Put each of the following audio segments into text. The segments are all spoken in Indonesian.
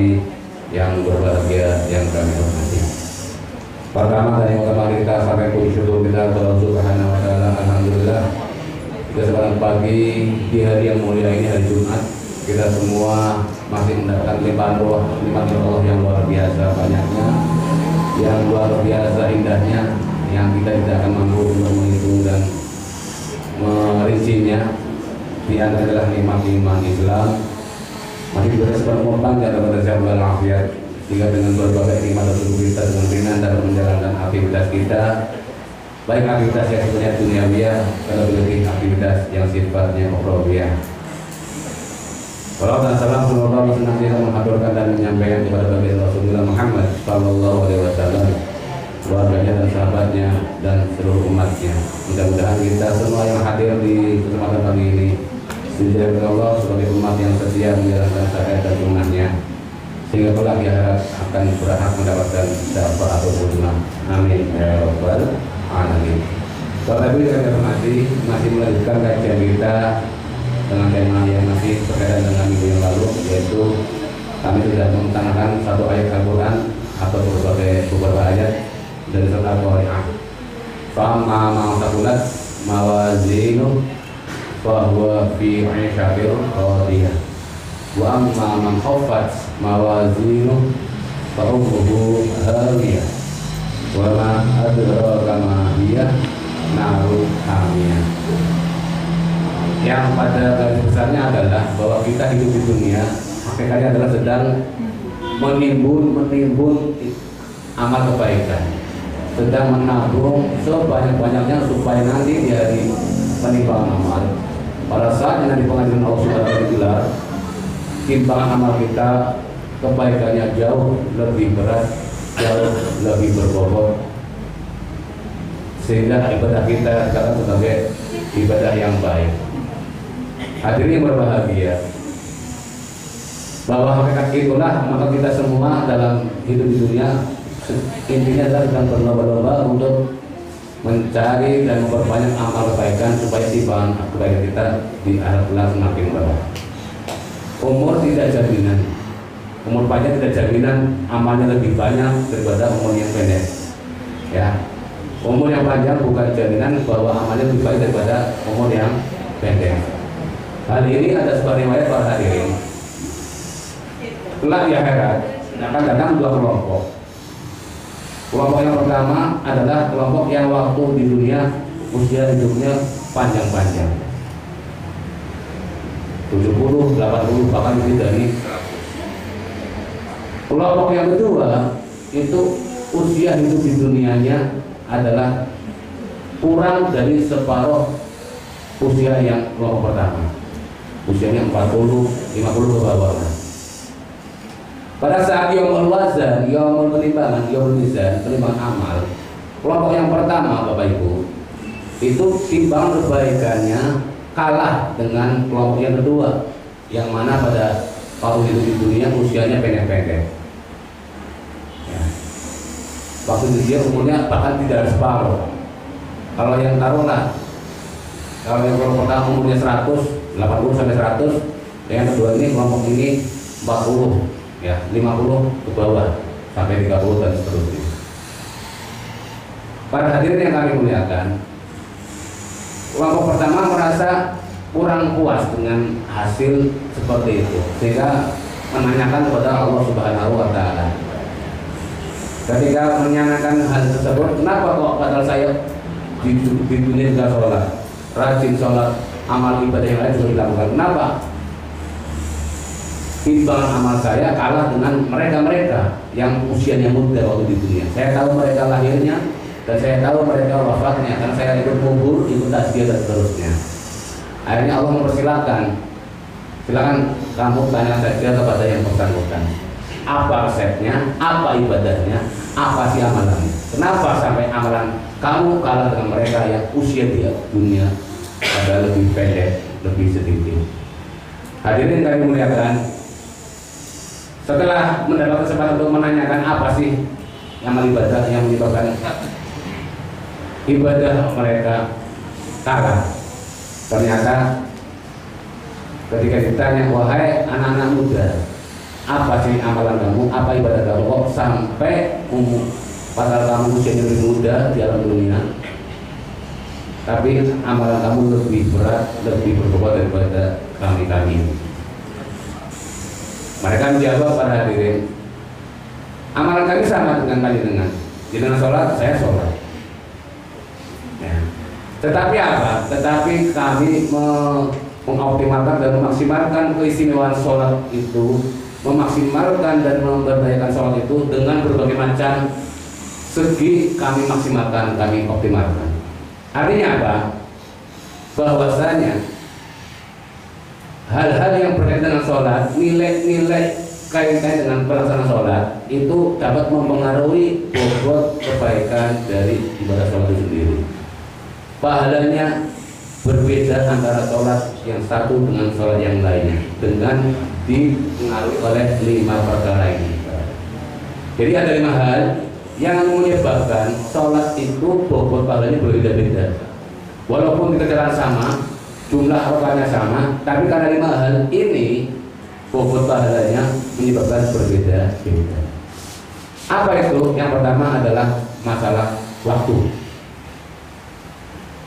hadirin yang berbahagia yang kami hormati. Pertama dan yang utama kita sampaikan syukur kita kepada Allah Subhanahu wa taala. Alhamdulillah, kesempatan pagi di hari yang mulia ini, hari Jumat, kita semua masih mendapatkan limpahan Allah yang luar biasa banyaknya, yang luar biasa indahnya, yang kita tidak akan mampu untuk menghitung dan merincinya. Di antara adalah nikmat iman Islam, masih diberi umur panjang dan sehat walafiat, sehingga dengan berbagai nikmat tersebut kita dengan ringan dalam menjalankan aktivitas kita, baik aktivitas yang sifatnya duniawiyah atau lebih aktivitas yang sifatnya ukhrawiyah. Salawat dan salam semoga senantiasa menghaturkan dan menyampaikan kepada baginda Rasulullah Muhammad sallallahu alaihi wasallam, keluarganya dan sahabatnya dan seluruh umatnya. Mudah-mudahan kita semua yang hadir di kesempatan pagi ini dijaga Allah sebagai umat yang setia menjalankan syariat dan sunnahnya, sehingga kelak ya akan berhak mendapatkan syafaatul uzma. Amin ya rabbal alamin. Bapak Ibu yang kami hormati, masih melanjutkan kajian kita dengan tema yang masih berkaitan dengan minggu yang lalu, yaitu kami sudah mengutamakan satu ayat Al-Quran atau beberapa ayat dari surah Al-Qari'ah. Fa'amma man thaqulat mawazinuhu fahuwa fi 'ishatin radiyah, wa amma man khaffat mawazinuhu fa ummuhu hawiyah, wa ma adraka ma hiya narun hamiyah. Yang pada garis besarnya adalah bahwa kita hidup di dunia, hakikatnya adalah sedang menimbun amal kebaikan, sedang menabung sebanyak-banyaknya supaya nanti di hari penimbangan amal, pada saat nanti pengadilan Allah Subhanahu wa taala digelar, timbangan amal kita kebaikannya jauh lebih berat, jauh lebih berbobot, sehingga ibadah kita sekarang sebagai ibadah yang baik. Hadirin yang berbahagia, bahwa hakikat itulah maka kita semua dalam hidup di dunia intinya adalah sedang berlomba-lomba untuk mencari dan memperbanyak amal kebaikan supaya timbangan kebaikan kita di akhirat kelak semakin bawah. Umur tidak jaminan, umur panjang tidak jaminan amalnya lebih banyak daripada umur yang pendek. Ya, umur yang panjang bukan jaminan bahwa amalnya lebih baik daripada umur yang pendek. Hal ini ada sebuah riwayat para hadirin. Kelak di akhirat akan datang dua kelompok. Kelompok yang pertama adalah kelompok yang waktu di dunia usia hidupnya panjang-panjang, 70, 80, bahkan lebih dari 100. Kelompok yang kedua itu usia hidup di dunianya adalah kurang dari separuh usia yang kelompok pertama, usianya 40, 50 ke bawah. Pada saat yaumul wazan, yaumul penimbangan, yaumul mizan, penimbangan amal, kelompok yang pertama Bapak Ibu itu timbangan kebaikannya kalah dengan kelompok yang kedua, yang mana pada waktu hidup di dunia usianya pendek-pendek. Ya. Waktu itu dia umurnya bahkan tidak separuh. Kalau yang taruhlah, kalau yang kelompok pertama umurnya 100, 80 sampai 100, yang kedua ini kelompok ini 40. Ya, 50 ke bawah sampai 30 dan seterusnya. Para hadirin yang kami muliakan, kelompok pertama merasa kurang puas dengan hasil seperti itu, sehingga menanyakan kepada Allah Subhanahu wa taala. Ketika menanyakan hal tersebut, kenapa kok padahal saya di dunia juga sholat, rajin sholat, amal ibadah yang lain juga dilakukan, kenapa timbangan amal saya kalah dengan mereka-mereka yang usianya muda waktu di dunia? Saya tahu mereka lahirnya dan saya tahu mereka wafatnya, karena saya ikut kubur, ikut tasbih dan seterusnya. Akhirnya Allah mempersilahkan, silakan kamu tanya saja kepada yang bersangkutan, apa resepnya, apa ibadahnya, apa sih amalannya, kenapa sampai amalan kamu kalah dengan mereka yang usia di dunia pada lebih pendek, lebih sedikit. Hadirin kami muliakan, setelah mendapat kesempatan untuk menanyakan apa sih amal ibadah yang menyebabkan ibadah mereka kalah, ternyata ketika ditanya, wahai anak-anak muda, apa sih amalan kamu, apa ibadah kamu kok sampai padahal kamu usianya lebih muda di alam dunia, tapi amalan kamu lebih berat, lebih berbobot daripada kami. Mereka menjawab, para hadirin, amalan kami sama dengan jenengan sholat, saya sholat. Ya. Tetapi apa? Tetapi kami mengoptimalkan dan memaksimalkan keistimewaan sholat itu, memaksimalkan dan memberdayakan sholat itu dengan berbagai macam segi kami maksimalkan, kami optimalkan. Artinya apa? Bahwasanya hal-hal yang berkaitan dengan sholat, nilai-nilai kaitan dengan pelaksanaan sholat itu dapat mempengaruhi bobot kebaikan dari ibadah sholat itu sendiri. Pahalanya berbeda antara sholat yang satu dengan sholat yang lainnya dengan dipengaruhi oleh 5 perkara ini. Jadi ada 5 hal yang menyebabkan sholat itu bobot pahalanya berbeda-beda. Walaupun dikerjakan sama, jumlah rakaatnya sama, tapi karena 5 hal ini bobot pahalanya menyebabkan berbeda-beda. Apa itu? Yang pertama adalah masalah waktu.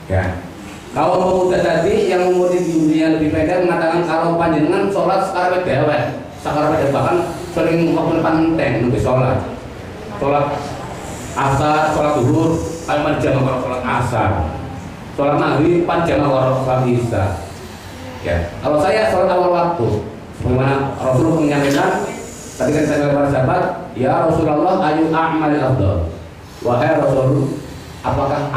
Ya. Kalau pemuda tadi yang umur di dunia lebih pendek mengatakan kalau panjenengan sholat sekarang dewek, bahkan sering waktu depan nunggu sholat asar, sholat zuhur, paling jam kalau sholat asar, sholat maghrib, panjang kalau sholat isya. Ya, kalau saya sholat awal waktu, bagaimana Rasulullah menyampaikan tadi kan saya kepada sahabat, ya Rasulullah ayu a'malil afdal. Wahai Rasul, apakah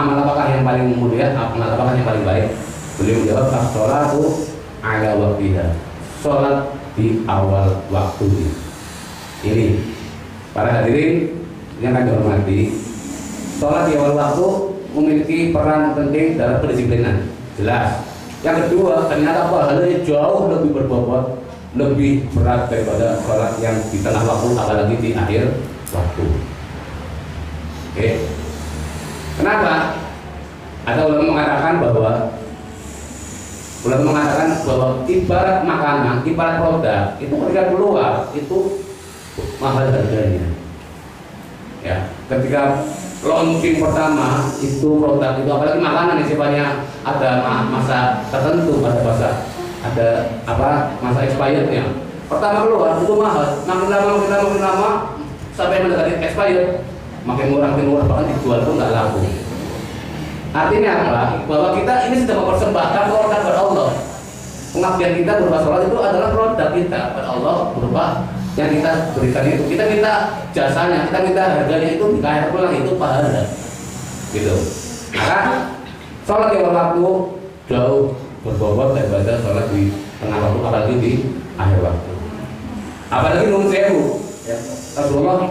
yang paling mulia, amal apakah yang paling baik? Beliau menjawab, as-sholatu ala waqtiha. Sholat di awal waktu. Ini para hadirin yang kami hormati, sholat di awal waktu memiliki peran penting dalam kedisiplinan, jelas. Yang kedua, ternyata pahalanya jauh lebih berbobot, lebih berat daripada sholat yang di tengah waktu, apalagi di akhir waktu. Oke. Kenapa? Ada ulama mengatakan bahwa ibarat makanan, ibarat produk itu ketika keluar itu mahal harganya. Ya, ketika launching pertama itu produk itu, apalagi makanan yang sifatnya ada masa tertentu, ada masa expirednya. Pertama keluar itu mahal, makin lama sampai mendekati expired, makin murah bahkan dijual pun nggak laku. Artinya apa? Bahwa kita ini sudah mempersembahkan produk kepada Allah. Pengabdian kita berupa sholat itu adalah produk kita kepada Allah, berupa yang kita berikan itu. Kita minta jasanya, kita minta harganya itu dikayar pulang, itu pahala. Gitu. Maka sholat di awal waktu jauh berbobot daripada sholat di tengah waktu, apalagi di akhir waktu. Apalagi nun sewu. Rasulullah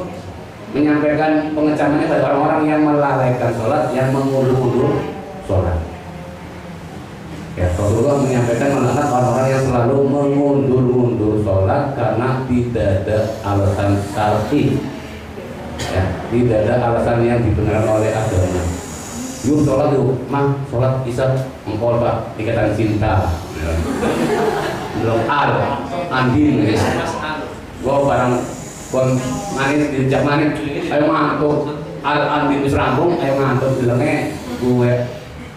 menyampaikan pengecamannya pada orang-orang yang melalaikan sholat, yang mengulur-ulur sholat. Ya, Rasulullah menyampaikan melaknat orang-orang yang selalu mengundur-undur sholat karena tidak ada alasan syar'i. Ya, tidak ada alasan yang dibenarkan oleh agama. Yuk sholat yuk, sholat isya engkol pak, ikatan cinta. Belum andin ya. Gua barang kon manin dijak manin, ayo ngantuk andin wis rampung, ayo ngantuk bilangnya gue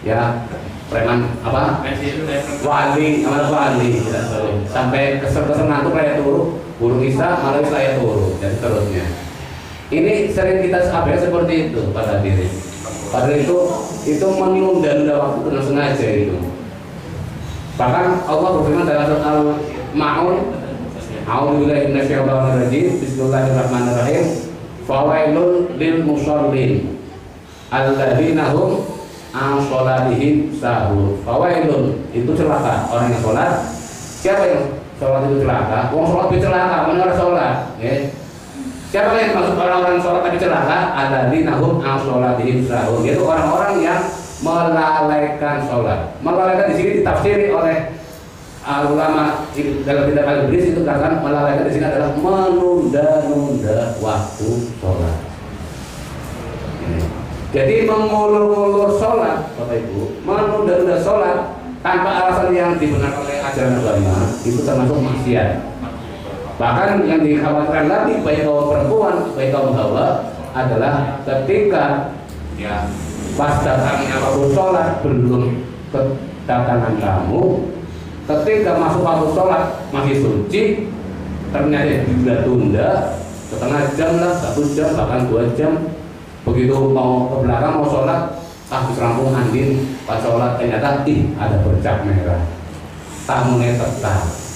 ya preman wali ya, sampai kesel ngantuk kayak turu burung isya malah saya turu dan seterusnya. Ini sering kita abaikan seperti itu pada diri. Padahal itu menunda-nunda waktu dengan sengaja itu. Bahkan Allah berfirman dalam surat Al-Ma'un, a'udzubillahi minasyaitonir rajim, bismillahirrahmanirrahim, fawailun lil musallin alladzina hum an sholatihim sahur. Fawailun itu celaka orang yang sholat. Siapa yang sholat itu celaka? Orang sholat itu celaka, mana orang sholat? Siapa yang maksud orang-orang sholat tapi celaka? Alladzina hum an sholatihim sahur. Itu orang-orang yang melalaikan sholat. Melalaikan di sini ditafsiri oleh ulama dalam kitab Al-Ibris itu katakan melalaikan di sini adalah menunda-nunda waktu sholat. Jadi mengulur-ulur sholat, Bapak Ibu, menunda-nunda sholat tanpa alasan yang dibenarkan oleh ajaran agama itu termasuk maksiat. Bahkan yang dikhawatirkan lagi baik kaum perempuan, baik kaum hawa adalah ketika ya pas datangnya waktu sholat belum kedatangan tamu, ketika masuk waktu sholat masih suci, ternyata ditunda setengah jam lah, 1 jam, bahkan 2 jam. Begitu mau ke belakang mau sholat, habis rampung andin pas sholat ternyata ada bercak merah, tamunya tetap.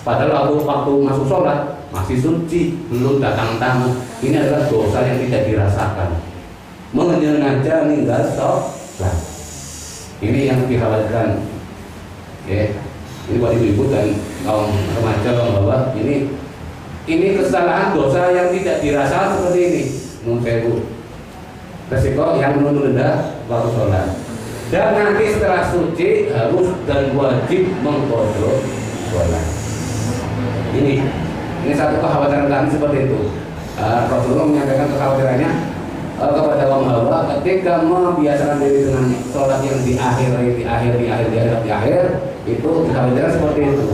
Padahal waktu masuk sholat masih suci, belum datang tamu. Ini adalah dosa yang tidak dirasakan, menyengaja meninggal sholat. Ini yang dikhawatirkan. Ya, ini buat ibu-ibu dan kaum remaja, kaum bawa. Ini kesalahan dosa yang tidak dirasakan seperti ini. Menurut saya, Bu, resiko yang menunda waktu sholat. Dan nanti setelah suci harus dan wajib mengqadha sholat. Ini satu kekhawatiran kami seperti itu. Rasulullah menyampaikan kekhawatirannya kepada kaum hawa ketika membiasakan diri dengan sholat yang di akhir itu kekhawatiran seperti itu.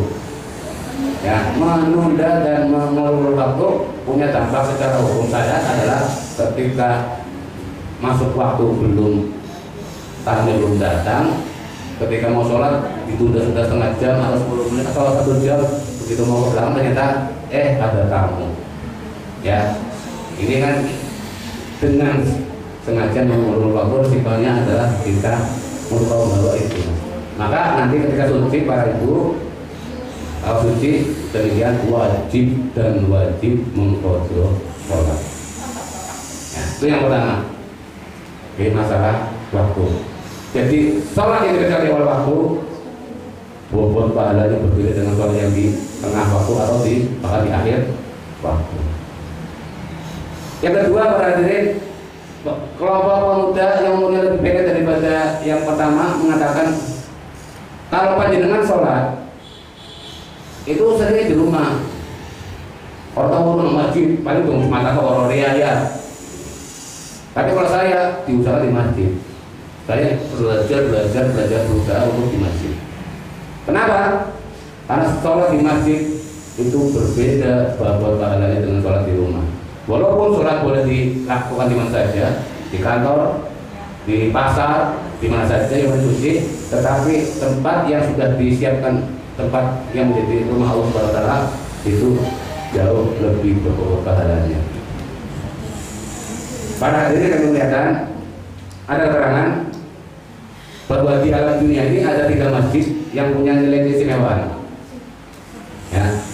Ya, menunda dan mengulur waktu punya dampak secara hukum syariat adalah ketika masuk waktu tamunya belum datang, ketika mau sholat ditunda sudah setengah jam atau 10 menit atau 1 jam. Begitu mau ke belakang ternyata ada tamu. Ya, ini kan dengan sengaja mengulur waktu, risikonya adalah kita melupakan bahwa itu. Maka nanti ketika suci para ibu, kalau suci demikian wajib mengqadha sholat. Ya, itu yang pertama. Oke, masalah waktu. Jadi sholat yang dikerjakan di awal waktu bobot pahalanya berbeda dengan sholat yang di tengah waktu atau bahkan di akhir waktu. Yang kedua, para hadirin, kelompok pemuda yang umurnya lebih pendek daripada yang pertama mengatakan kalau panjenengan sholat itu sering di rumah, orang urun masjid paling tunggu mata ke orang ya. Tapi kalau saya diusahakan di masjid, saya belajar berusaha untuk di masjid. Kenapa? Karena sholat di masjid itu berbeda bahwa pahalanya dengan sholat di rumah. Walaupun sholat boleh dilakukan di mana saja, di kantor, di pasar, di mana saja yang suci, tetapi tempat yang sudah disiapkan, tempat yang menjadi rumah Allah Subhanahu wa taala itu jauh lebih berpokok pahalanya. Para hadirin kami melihatkan ada keterangan bahwa di alam dunia ini ada 3 masjid yang punya nilai keistimewaan. Ya,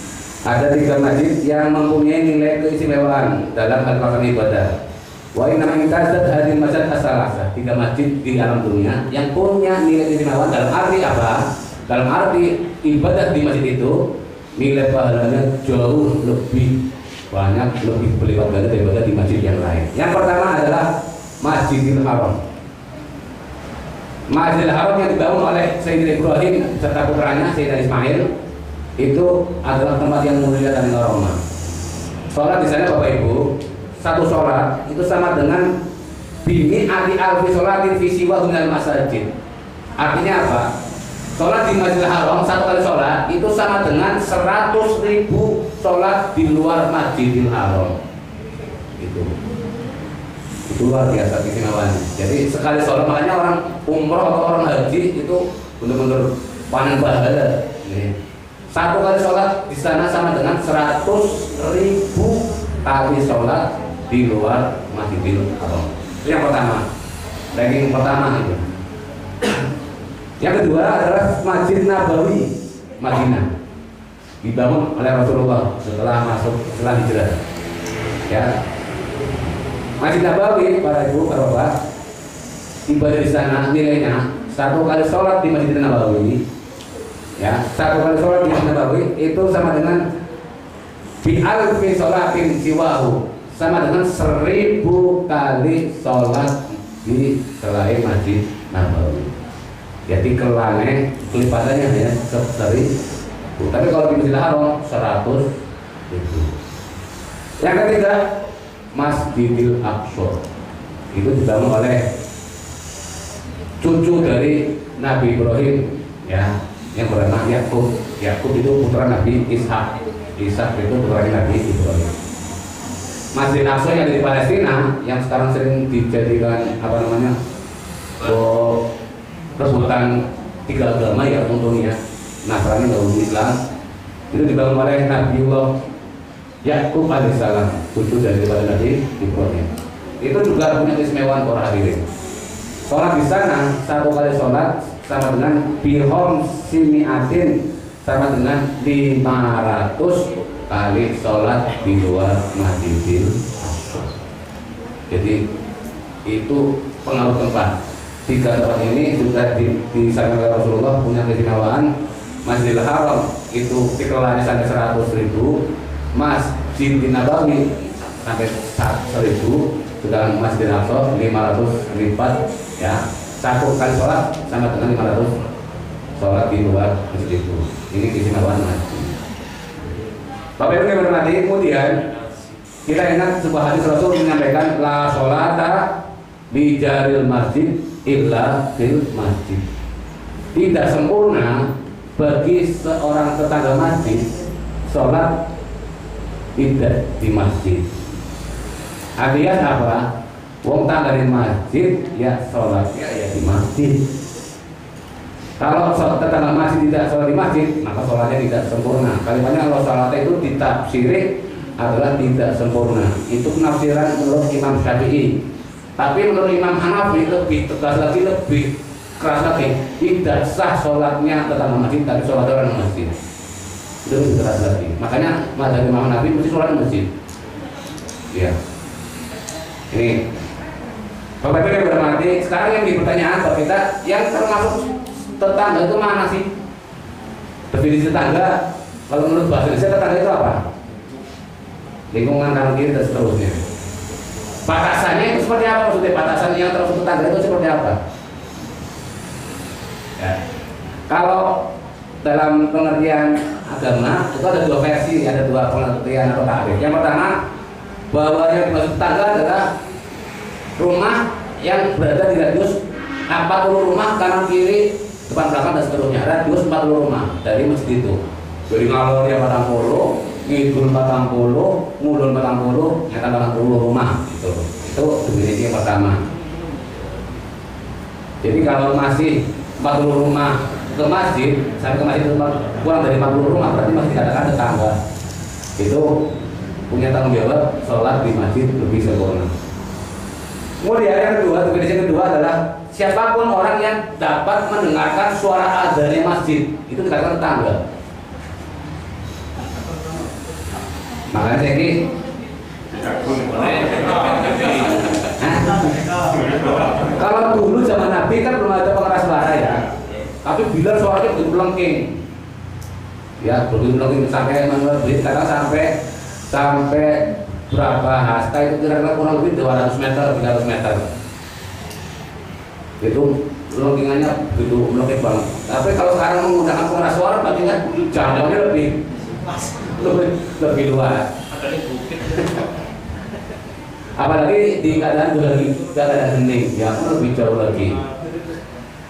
ada 3 masjid yang mempunyai nilai keistimewaan dalam hal ibadah. Wa inna min tazad hadil masjid as-salasah, 3 masjid di alam dunia yang punya nilai keistimewaan. Dalam arti apa? Dalam arti ibadah di masjid itu nilai pahalanya jauh lebih banyak, lebih berlipat ganda daripada di masjid yang lain. Yang pertama adalah Masjidil Haram. Masjidil Haram yang dibangun oleh Sayyidina Ibrahim serta putranya Sayyidina Ismail itu adalah tempat yang mulia dan terhormat. Sholat di sana Bapak Ibu, satu sholat itu sama dengan bini alfi sholatin fi siwa minal masajid. Artinya apa? Sholat di Masjidil Haram, satu kali sholat itu sama dengan 100.000 sholat di luar Masjidil Haram. Itu luar biasa keistimewaan. Jadi sekali sholat, makanya orang umroh atau orang haji itu benar-benar panen pahala. Satu kali sholat di sana sama dengan 100.000 kali sholat di luar Masjidil Haram. Itu yang pertama, ranking pertama itu. Yang kedua adalah Masjid Nabawi Madinah, dibangun oleh Rasulullah setelah hijrah. Ya, Masjid Nabawi para ibu, para bapak, ibadah di sana nilainya satu kali sholat di Masjid Nabawi, ya, satu kali sholat di Masjid Nabawi itu sama dengan bi alfi sholatin siwahu, sama dengan 1000 kali sholat di selain Masjid Nabawi. Jadi kelipatannya hanya 1000. Tapi kalau di Masjidil Haram 100.000. Yang ketiga Masjidil Aqsa, itu dibangun oleh cucu dari Nabi Ibrahim, ya, yang bernama Yakub. Yakub itu putra Nabi Ishak. Ishak itu putranya Nabi Ibrahim. Masjid Aqsa yang di Palestina yang sekarang sering dijadikan apa namanya rebutan tiga agama ya untungnya Nasrani dan Islam, itu dibangun oleh Nabiullah Yakub alaihissalam, cucu daripada Nabi Ibrahim. Itu juga punya keistimewaan para hadirin. Sholat di sana satu kali sholat sama dengan bihom simiatin, sama dengan 500 kali sholat di luar Masjidil Aqsa. Jadi itu pengaruh tempat. Tiga tempat ini sudah disampaikan oleh Rasulullah punya keistimewaan. Masjidil Haram itu tikelannya sampai 100.000, Masjid Nabawi sampai 1.000, sedangkan Masjidil Aqsa 500 lipat ya. Satu kali sholat sama dengan 500 sholat di luar masjid itu. Ini keistimewaan masjid. Bapak Ibu yang berhormati, kemudian kita ingat sebuah hadis Rasul menyampaikan la sholata di jaril masjid illa fil masjid. Tidak sempurna bagi seorang tetangga masjid sholat tidak di masjid. Artinya apa? Wong tangga di masjid ya sholatnya ya di masjid. Kalau tetangga masjid tidak sholat di masjid, maka sholatnya tidak sempurna. Kalimatnya kalau sholatnya itu ditafsiri adalah tidak sempurna. Itu penafsiran menurut Imam Syafi'i. Tapi menurut Imam Hanafi lebih tegas lagi, lebih keras lagi. Tidak sah sholatnya tetangga masjid, tapi sholat orang masjid. Itu lebih keras lagi. Makanya mazhab Imam Hanafi mesti sholat di masjid. Ya. Ini Bapak Ibu yang berhormati, sekarang yang dipertanyaan kalau kita yang termasuk tetangga itu mana sih? Definisi tetangga, kalau menurut bahasa Indonesia tetangga itu apa? Lingkungan kanan kiri dan seterusnya. Batasannya itu seperti apa? Maksudnya batasan yang termasuk tetangga itu seperti apa? Ya. Kalau dalam pengertian agama itu ada dua versi, ada dua pengertian atau takrif. Yang pertama, bahwa yang dimaksud tetangga adalah rumah yang berada di radius 40 rumah kanan kiri, depan belakang dan seterusnya. Radius 40 rumah dari masjid itu. Dari ngalor yang 40, ngidul 40, ngulun 40, nyata 40 rumah gitu. Itu definisi yang pertama. Jadi kalau masih 40 rumah ke masjid, sampai ke masjid itu kurang dari 40 rumah, berarti masih dikatakan tetangga. Itu punya tanggung jawab sholat di masjid lebih sempurna. Kemudian yang kedua, definisi yang kedua adalah siapapun orang yang dapat mendengarkan suara azannya masjid, itu dikatakan tetangga. Makanya saya ini kalau dulu zaman Nabi kan belum ada pengeras suara ya, tapi bila suaranya begitu melengking, ya begitu melengking sampai menurut kadang sampai berapa hasta itu kira-kira kurang lebih 200 meter, 300 meter. Itu melengkingannya begitu melengking banget. Tapi kalau sekarang menggunakan pengeras suara, berarti kan jangkauannya lebih luas. Apalagi di keadaan hening, ya lebih jauh lagi.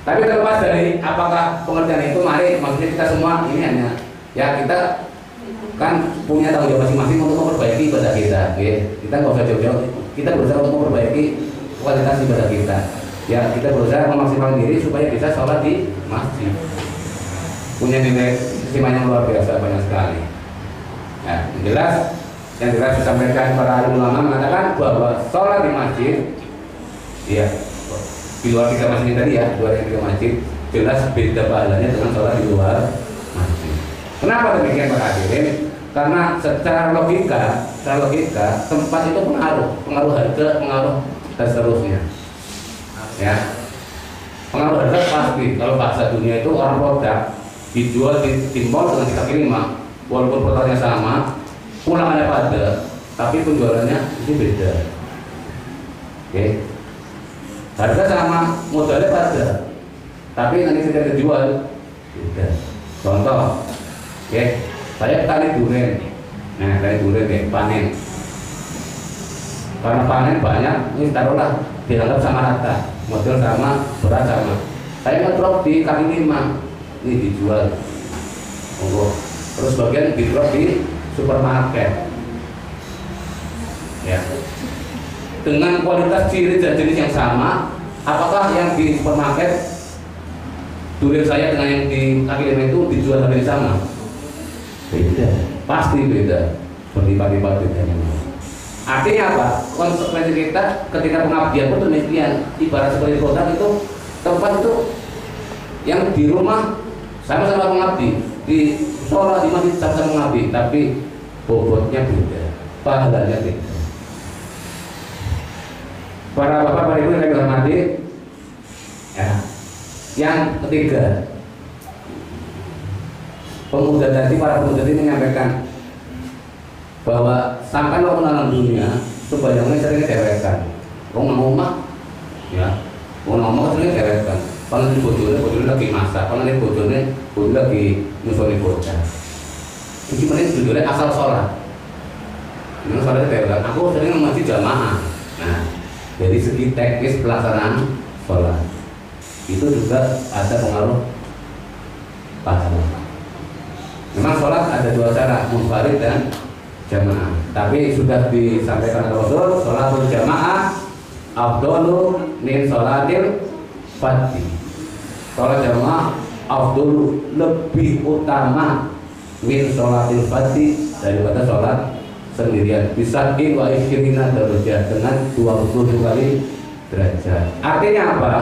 Tapi terlepas dari apakah pengertian itu, mari maksudnya kita semua ini hanya ya kita kan punya tanggung jawab masing-masing untuk memperbaiki ibadah kita. Ya. Kita nggak usah jauh-jauh, kita berusaha untuk memperbaiki kualitas ibadah kita. Ya kita berusaha memaksimalkan diri supaya bisa sholat di masjid. Punya nilai keistimewaan yang luar biasa banyak sekali. Ya, yang jelas disampaikan para alim ulama mengatakan bahwa sholat di masjid, ya di luar tiga masjid tadi ya, luar tiga masjid jelas beda pahalanya dengan sholat di luar masjid. Kenapa demikian para hadirin? Karena secara logika tempat itu pengaruh harga, pengaruh dan seterusnya. Ya, pengaruh harga pasti. Kalau bahasa dunia itu orang produk dijual di mall dengan kaki 5, walaupun produknya sama, ulangannya pada, tapi penjualannya itu beda. Oke, harga sama, modalnya pada, tapi nanti kita dijual beda. Contoh, oke, saya tani durian. Nah, tani durian ya, panen. Karena panen banyak, ini taruhlah dianggap sama rata, modal sama, berat sama. Saya ngedrop di kaki 5, ini dijual. Terus bagian di drop di supermarket, ya, dengan kualitas ciri dan jenis yang sama, apakah yang di supermarket durian saya dengan yang di kaki lima itu dijual harga yang sama? Beda, pasti beda, berlipat-lipat bedanya. Artinya apa? Konsekuensi kita ketika pengabdian pun demikian. Ibarat seperti produk itu, tempat itu yang di rumah sama-sama mengabdi, di sholat di masjid sama-sama mengabdi, tapi bobotnya beda, pahalanya beda. Para bapak, para ibu yang kami hormati, ya. Yang ketiga, pemuda tadi, para pemuda ini menyampaikan bahwa sampai waktu dalam dunia sebanyak sering dewekan, ngomong ya, ngomong sering dewekan. Kalau di bojone lagi masak, kalau di bojone lagi nyusoni bocah. Jadi mana judulnya asal sholat. Ini sholatnya dewekan. Aku sering masih jamaah. Nah, dari segi teknis pelaksanaan sholat itu juga ada pengaruh pahala. Memang sholat ada dua cara, munfarid dan jamaah. Tapi sudah disampaikan oleh Rasul, sholatul jamaah afdalu min sholatil fardhi. Sholat jamaah afdalu lebih utama min sholatil fardhi daripada sholat sendirian. Bisa wa isyrina darajat, dengan 20 kali derajat. Artinya apa?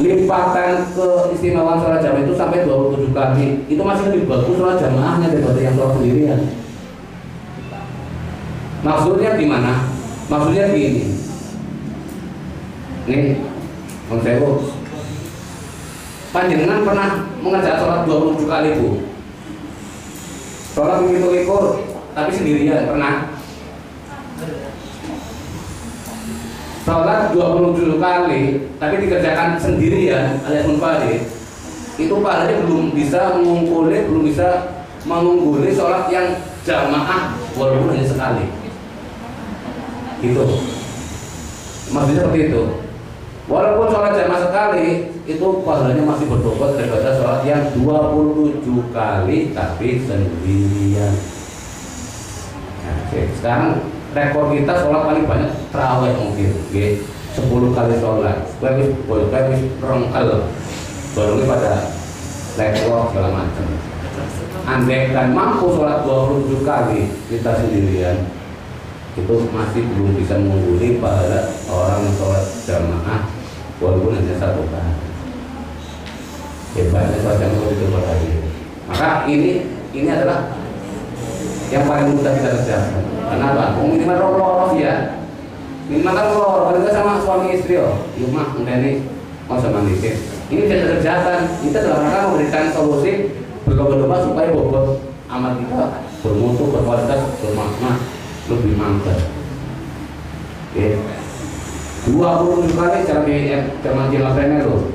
Limpahkan keistimewaan sholat jamaah itu sampai 27 kali. Itu masih lebih bagus sholat jamaahnya daripada yang sholat sendirian. Maksudnya gimana? Maksudnya gini. Nih, Om Sewu, panjenengan pernah mengerjakan sholat 27 kali, Bu? Sholat mikir-mikir tapi sendirian pernah? Sholat 27 kali tapi dikerjakan sendirian alias munfarid, itu pahalanya belum bisa mengungguli, sholat yang jamaah walaupun hanya sekali. Gitu. Maksudnya seperti itu. Walaupun sholat jamaah sekali, itu pahalanya masih bertobat daripada sholat yang 27 kali tapi sendirian. Nah, sekarang rekor kita sholat paling banyak tarawih mungkin, 10 kali sholat. Wis rongkel, baru pada rekor segala macam. Andaikan mampu sholat 27 kali kita sendirian, itu masih belum bisa mengungguli pahala orang yang sholat jamaah walaupun hanya 1 kali. Hebatnya sholat jamaah itu berkali. Maka ini adalah yang paling mudah kita kerjakan. Kenapa? Minimal rolos ya. Minimal kan rolos. Kalau kita sama suami istri, mah ini mau sama dikit. Ini bisa kerjakan. Kita dalam rangka memberikan solusi berlomba-lomba supaya bobot amal kita bermutu, berkualitas, bermakna, lebih mantap. Oke. 20 kali jangan jelasannya loh.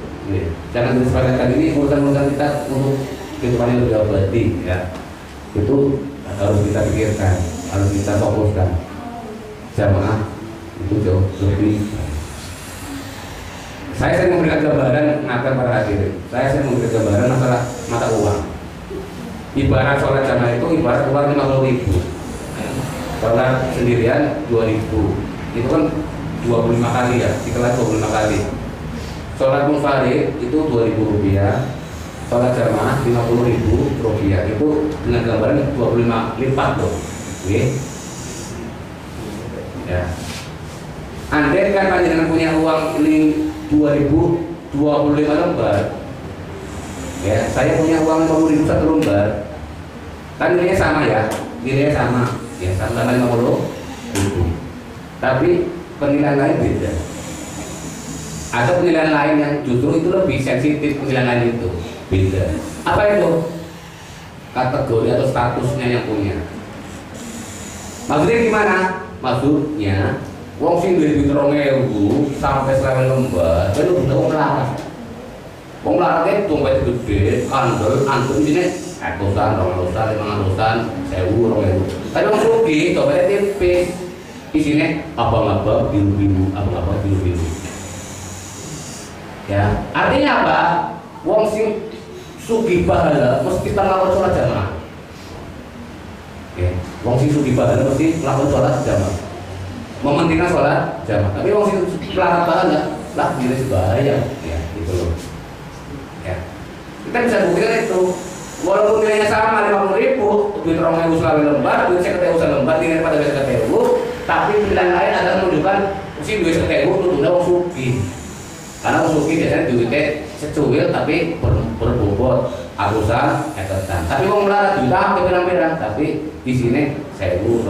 Jangan disepakatkan ini urusan-urusan kita untuk kehidupan yang lebih abadi ya. Itu harus kita pikirkan, harus kita fokuskan. Jamaah itu jauh lebih. Saya sering memberikan gambaran para hadirin. Saya sering memberikan gambaran masalah mata uang. Ibarat sholat jamaah itu ibarat uang 50.000. Sholat sendirian 2.000. Itu kan 25 kali ya, dikelas 25 kali. Sholat munfarid itu 2.000 rupiah. Sholat jamaah 50.000 rupiah. Itu dengan gambaran 25 lipat loh. Oke. Ya. Andai kan panjenengan punya uang ini 2.025 lembar. Ya, saya punya uang 50.000 1 lembar. Kan nilainya sama ya, nilainya sama. Ya, sama 50.000. Tapi penilaian lain beda. Ada penilaian lain yang justru itu lebih sensitif, penilaian lain itu beda. Apa itu? Kategori atau statusnya yang punya. Maksudnya gimana? Maksudnya wong sing duwe 2.000 sampai 1.000 lembar, itu udah wong larat. Wong larat itu dompet gede, kandel, antun ini 100-an, 200-an, 500-an, 1.000, 2.000. Tapi wong sugih dompetnya tipis. Isinya abang-abang biru-biru, abang-abang biru-biru. Ya, artinya apa? Wong sing sugih pahala mesti tanpa sholat jamaah. Wong sing sugih banget mesti melakukan sholat jamaah, mementingkan sholat jamaah. Tapi wong sing pelarat banget lah diri sebaya, ya gitu loh. Ya, kita bisa buktikan itu. Walaupun nilainya sama 50.000, duit 2.000 selalu lembar, duit 50.000 lembar, nilai pada 50.000, tapi pilihan lain adalah menunjukkan si duit 50.000 itu tunda wong sugih. Karena wong sugih biasanya duitnya secuil tapi berbobot atusan etetan. Tapi wong melarat juta ke pirang-pirang, tapi di sini 1.000, 2.000, 100,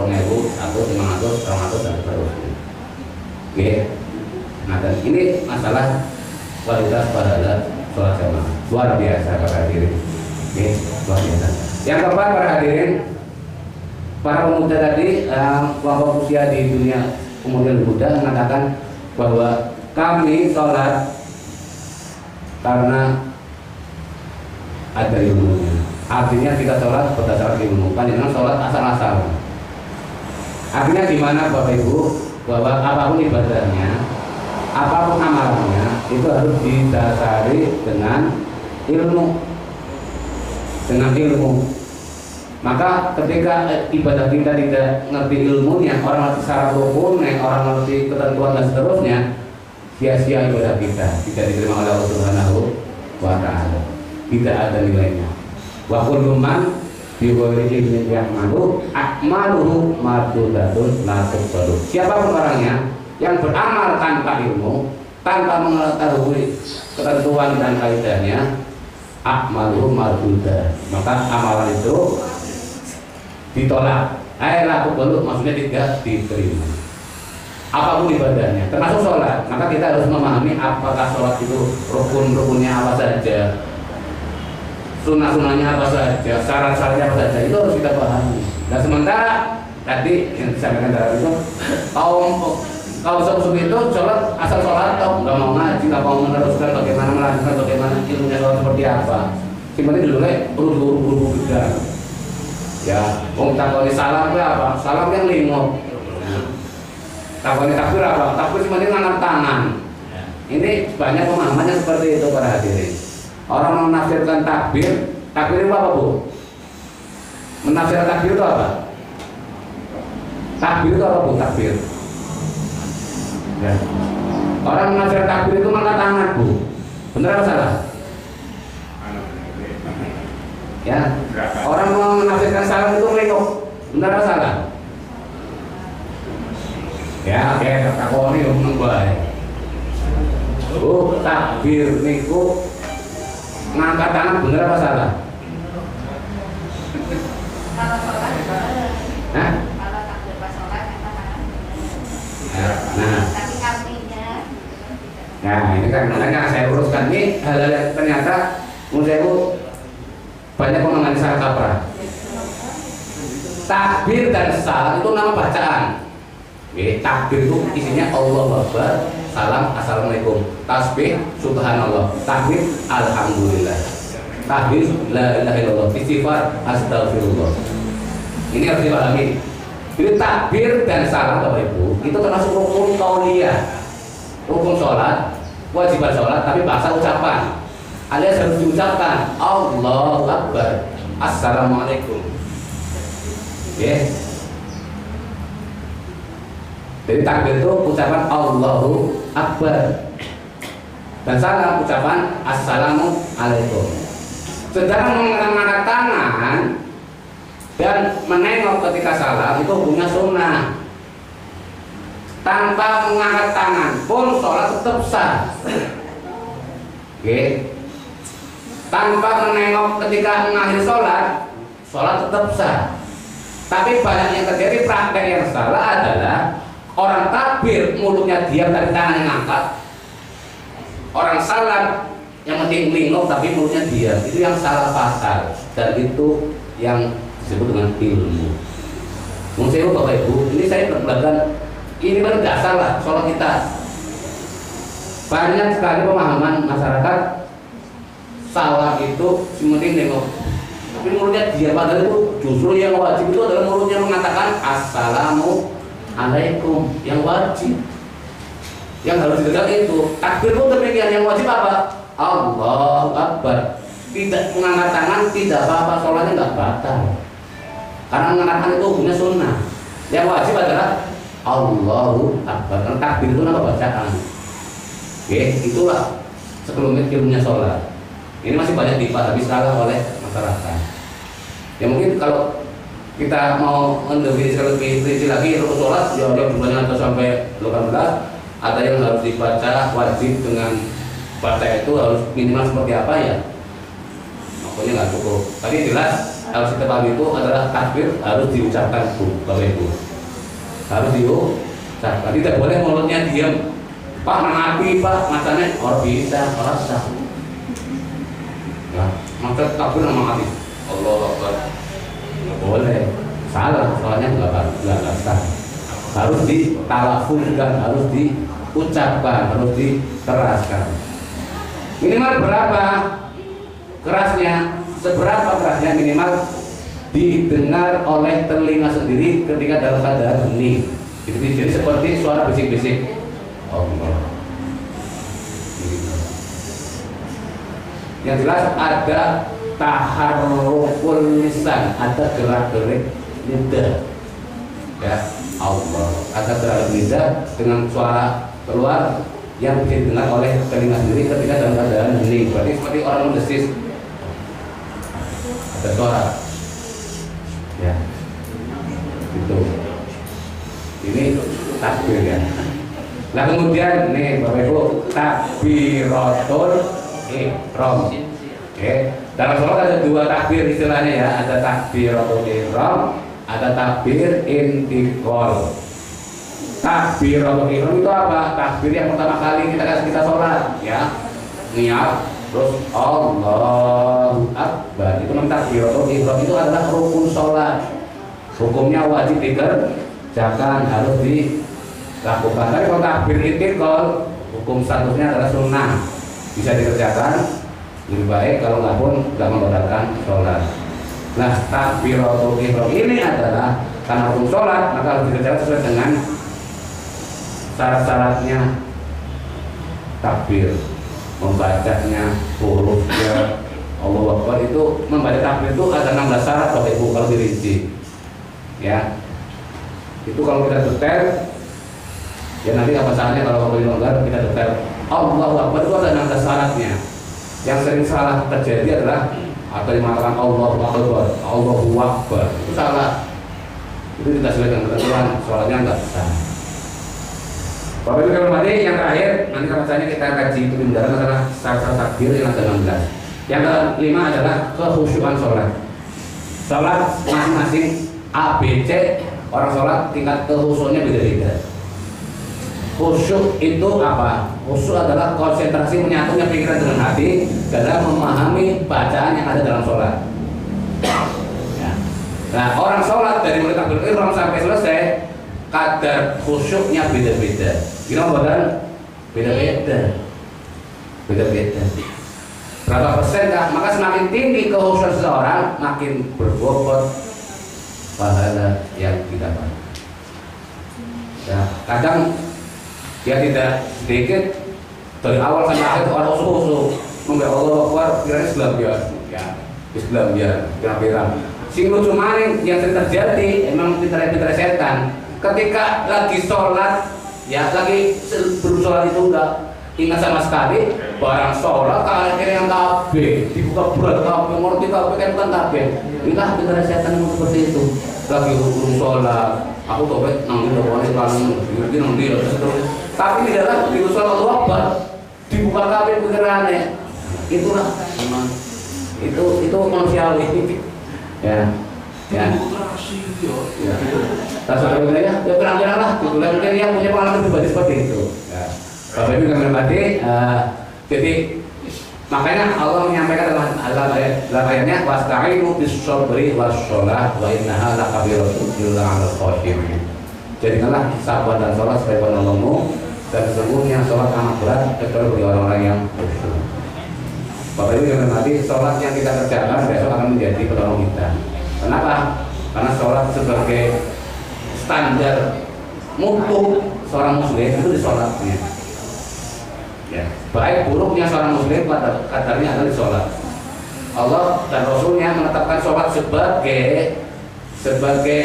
500, 200 dan seterusnya. Oke. Nah, dan ini masalah kualitas pada sholat jamaah luar biasa para hadirin. Oke, luar biasa. Yang keempat para hadirin, para pemuda tadi kelompok usia di dunia umurnya muda mengatakan bahwa kami sholat karena ada ilmunya. Artinya kita sholat berdasarkan ilmu, kan jangan sholat asal-asalan. Artinya gimana Bapak Ibu, bahwa apapun ibadahnya, apapun amalannya itu harus didasari dengan ilmu. Maka ketika ibadah kita tidak ngerti ilmunya, orang ngerti syarat rukunnya, orang ngerti ketentuan dan seterusnya, sia-sia ibadah kita, tidak diterima oleh Allah Subhanahu wa Ta'ala, tidak ada nilainya. Wa kullu man bi ghairi ilmin ya'malu a'maluhu mardudatun la tuqbalu. Siapapun orangnya yang beramal tanpa ilmu, tanpa mengetahui ketentuan dan kaidahnya, a'maluhu mardudah, maka amalan itu ditolak. La tuqbalu maksudnya tidak diterima. Apapun ibadahnya, termasuk sholat, maka kita harus memahami apakah sholat itu rukun-rukunnya apa saja, sunnah-sunnahnya apa saja, syarat-syaratnya apa saja, itu harus kita pahami. Dan sementara tadi yang disampaikan dalam itu, kaum sufi itu sholat asal sholat, nggak mau ngaji, nggak mau meneruskan bagaimana melanjutkan bagaimana ilmunya sholat seperti apa. Simpelnya dulu buru-buru juga. Ya, takoni salam itu apa? Salam yang lingop. Takoni takbir apa? Takbir sebenarnya ngangkat tangan. Ini banyak pemahamannya seperti itu para hadirin. Orang menafsirkan takbir itu apa Bu? Menafsirkan takbir itu apa? Takbir itu apa Bu? Takbir. Ya. Orang menafsirkan takbir itu mengangkat tangan Bu. Benar atau salah? Ya. Orang menafsirkan salam itu melingkup. Benar atau salah? Ya, kayak takoni ngomong bae. Takbir niku ngangkat tangan bener apa salah? Kalau sholat, Hah? kalau takbir pas sholat angkat tangan. Nah, Tapi artinya, nah ini kan makanya saya uruskan ini hal-hal yang ternyata menurut saya banyak pemahaman salah kaprah. Takbir dan salam itu nama bacaan. Takbir itu isinya Allahu Akbar, salam assalamualaikum, tasbih subhanallah, tahmid alhamdulillah, tahmid la ilaha illallah, istighfar astagfirullah. Ini harus dipahami. Jadi takbir dan salam Bapak Ibu itu termasuk rukun qauliyah, rukun sholat, kewajiban sholat, tapi bahasa ucapan alias harus diucapkan Allahu Akbar, assalamualaikum. Jadi takbir itu ucapan Allahu Akbar, dan salam ucapan Assalamualaikum. Sedangkan mengangkat tangan dan menengok ketika salam itu hukumnya sunnah. Tanpa mengangkat tangan pun sholat tetap sah. Tanpa menengok ketika mengakhiri sholat, sholat tetap sah. Tapi banyak yang terjadi praktek yang salah adalah orang takbir mulutnya diam tapi tangannya ngangkat. Orang salam yang penting melingkup tapi mulutnya diam. Itu yang salah fatal dan itu yang disebut dengan ilmu. Menurut saya Bapak Ibu, ini saya berbelakang ini kan dasar lah sholat kita. Banyak sekali pemahaman masyarakat salam itu yang penting nengok tapi mulutnya diam, padahal itu justru yang wajib itu adalah mulutnya mengatakan assalamu alaikum, yang wajib, yang harus ditegak itu. Takbir pun demikian, yang wajib apa? Allahu Akbar. Tidak mengangkat tangan tidak apa-apa, sholatnya nggak batal. Karena mengenalkan itu hukumnya sunnah. Yang wajib adalah Allahu Akbar. Karena takbir itu nama bacaan. Oke, itulah sebelumnya ilmunya sholat. Ini masih banyak dipahami salah oleh masyarakat. Ya mungkin kalau kita mau mendefinisi lebih rinci lagi rukun sholat, ya jumlahnya ada sampai 18. Ada yang harus dibaca wajib dengan baca itu harus minimal seperti apa ya? Pokoknya nggak cukup. Tadi jelas harus kita pahami itu adalah takbir harus diucapkan Bapak Ibu. Harus diucapkan. Tidak boleh mulutnya diam. Pak mengapi Pak macamnya orang bisa orang sah. Ya, maka takbir nama hati. Allah Akbar. Nggak boleh. Salah soalnya nggak sah. Harus ditalafuzkan, harus diucapkan, harus diteraskan. Minimal berapa kerasnya? Seberapa kerasnya minimal didengar oleh telinga sendiri ketika dalam keadaan hening. Jadi seperti suara bisik-bisik. Allah. Yang jelas ada taharrukul lisan, ada gerak-gerik lidah. Ya, Allah. Ada gerak lidah dengan suara keluar yang bisa didengar oleh telinga sendiri ketika dalam keadaan hening. Berarti seperti orang mendesis. Ada suara. Ya. Itu. Ini takbir ya. Nah kemudian nih Bapak Ibu, takbiratul ihram. Oke. Dalam sholat ada dua takbir istilahnya ya, ada takbiratul ihram, ada takbir intiqal. Takbiratul ihram itu apa? Takbir yang pertama kali kita sholat ya. Niat, terus Allahu Akbar. Itu namanya takbiratul ihram, itu adalah rukun sholat. Hukumnya wajib dikerjakan, harus dilakukan. Tapi kalau takbir intiqal, hukum statusnya adalah sunnah, bisa dikerjakan. Lebih baik kalau nggak pun nggak membatalkan sholat. Nah, takbiratul ihram ini adalah karena hukum sholat, maka harus dikerjakan sesuai dengan syarat-syaratnya takbir, membacanya, hurufnya. Allahu Akbar itu membaca takbir itu ada 16 syarat Bapak Ibu kalau dirinci. Ya, itu kalau kita detail, ya nanti apa salahnya kalau Bapak Ibu longgar kita detail. Allahu Akbar itu ada 16 syaratnya. Yang sering salah terjadi adalah atau yang mengatakan Allahu Akbar, Allahu Akbar itu salah. Itu tidak sesuai dengan ketentuan, soalnya nggak sah. Bapak Ibu hormati, yang terakhir nanti rasanya kita kaji itu mendalam adalah syarat-syarat takbir yang ada 16. Yang kelima adalah kekhusyuan sholat. Sholat masing-masing A, B, C orang sholat tingkat kekhusyuannya beda-beda. Khusyuk itu apa? Khusyuk adalah konsentrasi menyatunya pikiran dengan hati dalam memahami bacaan yang ada dalam sholat. Ya. Nah, orang sholat dari mulai takbir ihram sampai selesai kadar khusyuknya beda-beda. Gimana badan? Beda-beda. Beda-beda. Berapa persen kah? Maka semakin tinggi kekhusyuan seseorang, makin berbobot pahala yang didapat. Ya, kadang dia tidak sedikit dari awal sampai akhir orang khusyuk membaca Allah Akbar kira-kira Islam ya Islam ya kira-kira sing lucu maning yang sering terjadi emang pintar-pintar setan ketika lagi sholat ya lagi belum sholat itu enggak ingat sama sekali barang sholat akhirnya yang kabeh dibuka berat kabeh ngerti kabeh kan bukan kabeh inilah pintar setan seperti itu lagi belum sholat aku coba nanggung boleh langsung begini nanggung terus tapi di dalam di sholat Allahu Akbar dibuka kabeh pikirannya itulah memang itu manusiawi ya rasa ya terang-terang lah mungkin dia punya pengalaman pribadi seperti itu ya. Bapak Ibu kami hormati jadi makanya Allah menyampaikan dalam ayatnya wasta'inu bis-sabri was-shalah wa innaha lakabiratun illa 'alal khashi'in. Jadikanlah sabar dan sholat sebagai penolongmu dan sesungguhnya sholat amat berat kecuali bagi orang-orang yang khusyuk. Bapak Ibu yang hormati, sholat yang kita kerjakan besok akan menjadi penolong kita. Kenapa? Karena sholat sebagai standar mutu seorang muslim itu di sholatnya. Ya, baik buruknya seorang muslim pada kadarnya adalah di sholat. Allah dan Rasulnya menetapkan sholat sebagai sebagai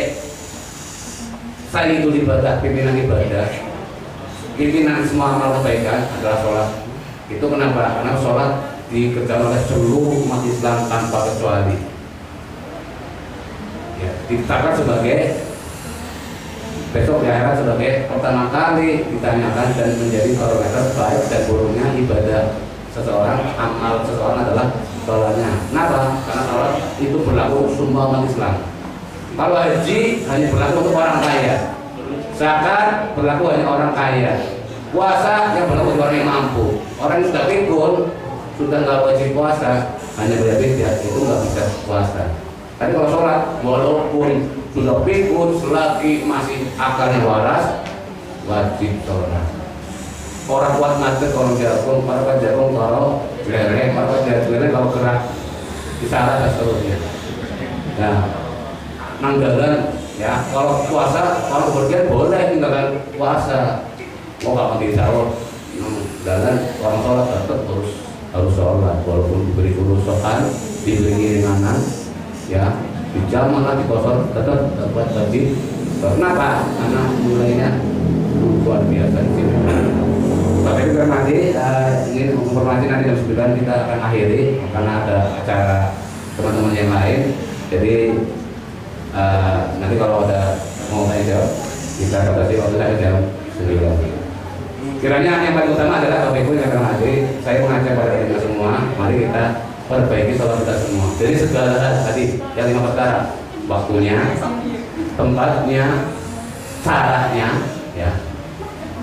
sayyidul ibadah, pimpinan ibadah, pimpinan semua amal kebaikan adalah sholat. Itu kenapa? Karena sholat dikerjakan oleh seluruh umat Islam tanpa kecuali. Ya, ditetapkan sebagai besok di akhirat sebagai pertama kali ditanyakan dan menjadi barometer baik dan buruknya ibadah seseorang, amal seseorang adalah sholatnya. Kenapa? Karena sholat itu berlaku untuk semua umat Islam. Kalau haji hanya berlaku untuk orang kaya, zakat berlaku hanya orang kaya, puasa yang berlaku untuk orang yang mampu. Orang yang sudah pikun, sudah nggak wajib puasa, hanya bayar fidyah, itu nggak bisa puasa. Tapi kalau sholat, walaupun sudah pikun, selagi masih akalnya waras, wajib sholat. Orang kuat macet, orang jagung, para jagung, kalau lele, para jagung, kalau gerak di sana dan seterusnya. Nah, nanggalan, ya kalau puasa, kalau kemudian boleh tinggalkan puasa. Mau nggak mati sahur, nanggalan orang sholat tetap harus sholat, walaupun diberi kurusokan, diberi kirimanan, ya di jam malah dikosor tetap dapat wajib. Kenapa? Karena mulainya luar biasa di sini. Tapi kita nanti ingin informasi nanti jam 9 kita akan akhiri karena ada acara teman-teman yang lain. Jadi nanti kalau ada mau tanya jawab kita batasi waktu saya jam 9. Kiranya yang paling utama adalah Bapak Ibu yang akan hadir. Saya mengajak pada kita semua, mari kita perbaiki sholat kita semua. Jadi segala tadi yang 5 perkara, waktunya, tempatnya, caranya, ya,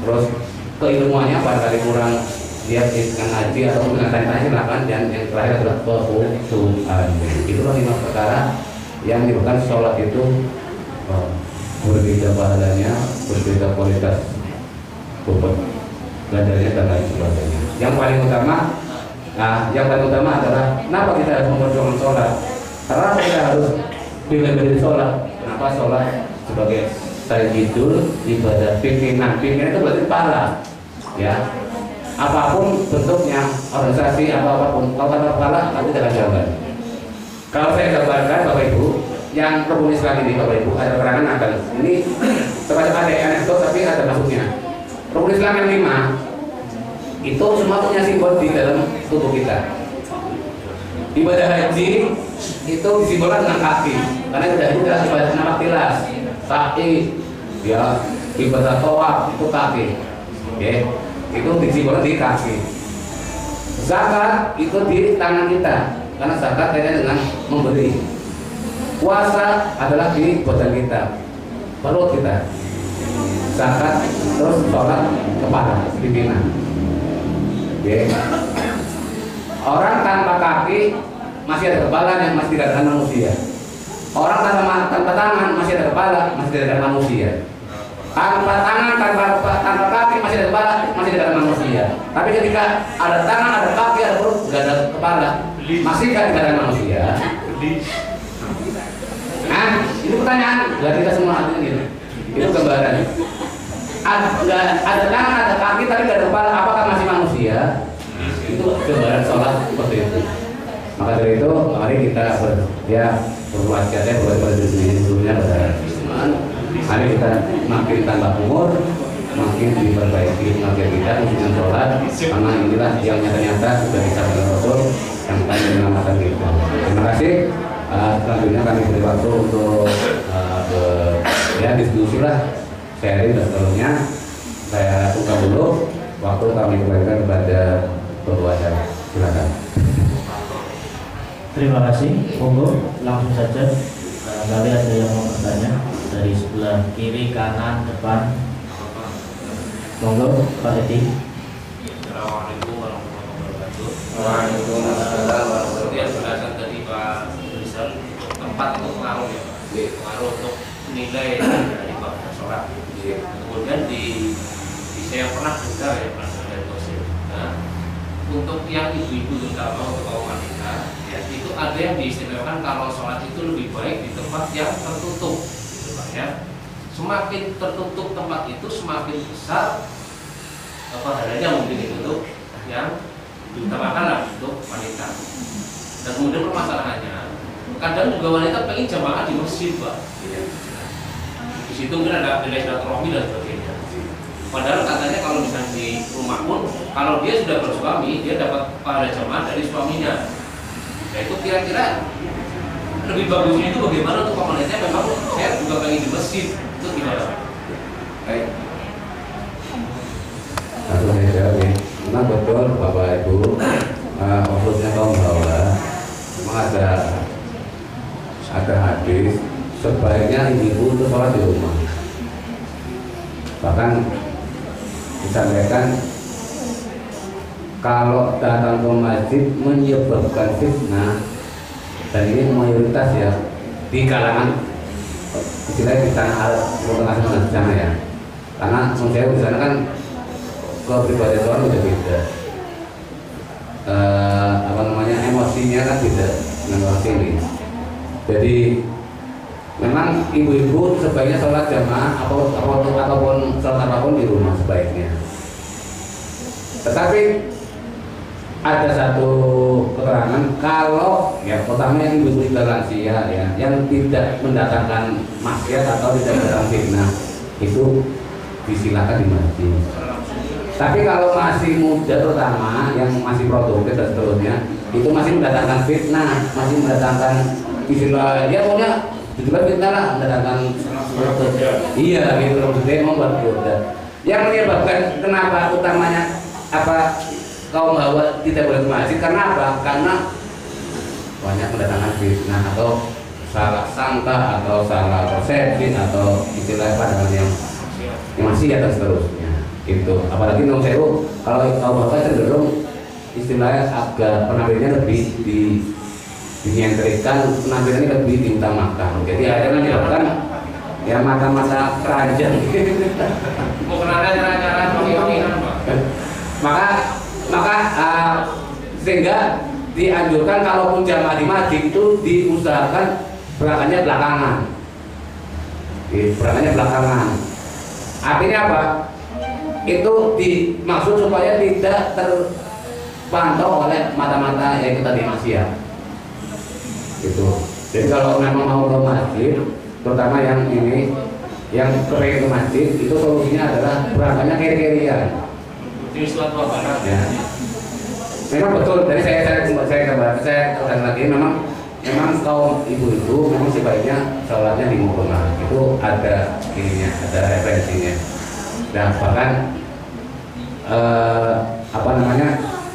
terus keilmuannya barangkali kurang lihat ikan haji atau dengan tanya-tanya silakan. Dan yang terakhir adalah kekhusyuan. Itulah 5 perkara yang menyebabkan sholat itu berbeda pahalanya, berbeda kualitas bobot belajarnya dan lain sebagainya. Yang paling utama adalah kenapa kita harus memperjuangkan sholat? Karena kita harus bela-belain sholat. Kenapa sholat sebagai sayyidul ibadah, pimpinan itu berarti kepala, ya. Apapun bentuknya, organisasi atau apapun, kalau kata kepala, nanti tidak jawaban. Kalau saya gambarkan Bapak Ibu, yang rukun Islam ini Bapak Ibu ada keterangan akan ini semacam ada anekdot tapi ada maksudnya. Rukun Islam yang 5 itu semua punya simbol di dalam tubuh kita. Ibadah haji itu disimbolkan dengan kaki, karena ibadah haji adalah ibadah napak tilas, sa'i, ya, ibadah tawaf itu kaki, oke, itu disimbolkan di kaki. Zakat itu di tangan kita, karena zakat kaitannya dengan memberi. Puasa adalah di badan kita, perut kita. Zakat terus sholat kepala, pimpinan. Okay. Orang tanpa kaki masih ada kepala yang masih tidak ada manusia. Orang tanpa tangan masih ada kepala, masih tidak ada manusia. Tanpa tangan, tanpa kaki masih ada kepala, masih tidak ada manusia. Tapi ketika ada tangan, ada kaki, ada perut, tidak ada kepala, masih tidak ada manusia. Nah, itu pertanyaan. Gak kita semua artinya gitu. Itu gambaran. Ada tangan, ada kaki, tapi tidak ada kepala. Apakah masih manusia? Itu gambaran sholat seperti itu. Maka dari itu, mari kita berwasiatnya kepada diri sendiri sebelumnya pada Islam. Mari kita makin tambah umur, makin diperbaiki pengajian kita khususnya sholat, karena inilah yang nyata-nyata sudah disabda Rasul yang akan menyelamatkan kita. Terima kasih. Selanjutnya kami beri waktu untuk diskusi lah, sharing dan seterusnya. Saya buka dulu waktu, kami kembalikan kepada pembicara. Silakan. Terima kasih. Monggo langsung saja. Barangkali ada yang mau bertanya dari sebelah kiri, kanan, depan. Monggo Pak Edi. Assalamualaikum warahmatullahi wabarakatuh. Waalaikumsalam warahmatullahi Yang berdasarkan dari Pak Rizal, tempat itu pengaruh ya, pengaruh untuk nilai dari ibadah sholat. Kemudian di saya pernah dengar ya, pernah dengar gosip. Nah, untuk yang ibu-ibu terutama untuk kaum wanita, ya, itu ada yang diistimewakan kalau sholat itu lebih baik di tempat yang tertutup, gitu Pak ya. Semakin tertutup tempat itu semakin besar pahalanya mungkin itu untuk yang diutamakan lah untuk wanita. Dan kemudian permasalahannya kadang juga wanita pengen jamaah di masjid, Pak. Di situ mungkin ada nilai silaturahmi dan sebagainya. Padahal katanya kalau misalnya di rumah pun, kalau dia sudah bersuami, dia dapat pahala jamaah dari suaminya. Nah itu kira-kira lebih bagusnya itu bagaimana untuk wanita memang saya juga pengen di masjid, itu gimana? Baik. Langsung saya jawab ya. Memang betul Bapak Ibu, maksudnya kaum hawa memang ada hadis sebaiknya ibu itu sholat di rumah. Bahkan disampaikan kalau datang ke masjid menyebabkan fitnah, dan ini mayoritas ya di kalangan istilahnya di tanah Arab di sana ya, karena saya di sana kan kepribadian orang udah beda, emosinya kan beda dengan orang sini. Jadi memang ibu-ibu sebaiknya sholat jamaah ataupun sholat apapun di rumah sebaiknya. Tetapi ada satu keterangan kalau ya pertama yang ibu-ibu lansia ya yang tidak mendatangkan maksiat atau tidak mendatangkan fitnah itu disilakan di masjid. Tapi kalau masih muda terutama yang masih produktif dan seterusnya itu masih mendatangkan fitnah, masih mendatangkan istilah ya pokoknya juga fitnah lah, mendatangkan iya gitu maksudnya membuat godaan. Yang menyebabkan kenapa utamanya apa kaum hawa tidak boleh ke masjid karena apa? Karena banyak mendatangkan fitnah atau salah sangka atau salah persepsi atau istilah pandangan yang masih dan seterusnya. Itu apalagi nong sewu kalau kaum hawa cenderung istilahnya agak penampilannya lebih dinyentrikan, penampilannya lebih diutamakan. Jadi akhirnya menyebabkan ya mata-mata keranjang. Mau kenalnya cara-cara wangi-wangian Pak. Maka sehingga dianjurkan kalaupun jamaah di masjid itu diusahakan berangkatnya belakangan. Berangkatnya belakangan. Artinya apa? Itu dimaksud supaya tidak terpantau oleh mata-mata yang kita di maksiat. Gitu. Jadi kalau memang mau ke masjid, terutama yang ini, yang kering ke masjid, itu solusinya adalah berangkatnya kiri-kirian. Ya. Memang betul. Dari saya katakan lagi, memang kaum ibu-ibu memang sebaiknya sholatnya di rumah. Itu ada ininya, ada referensinya. Dan bahkan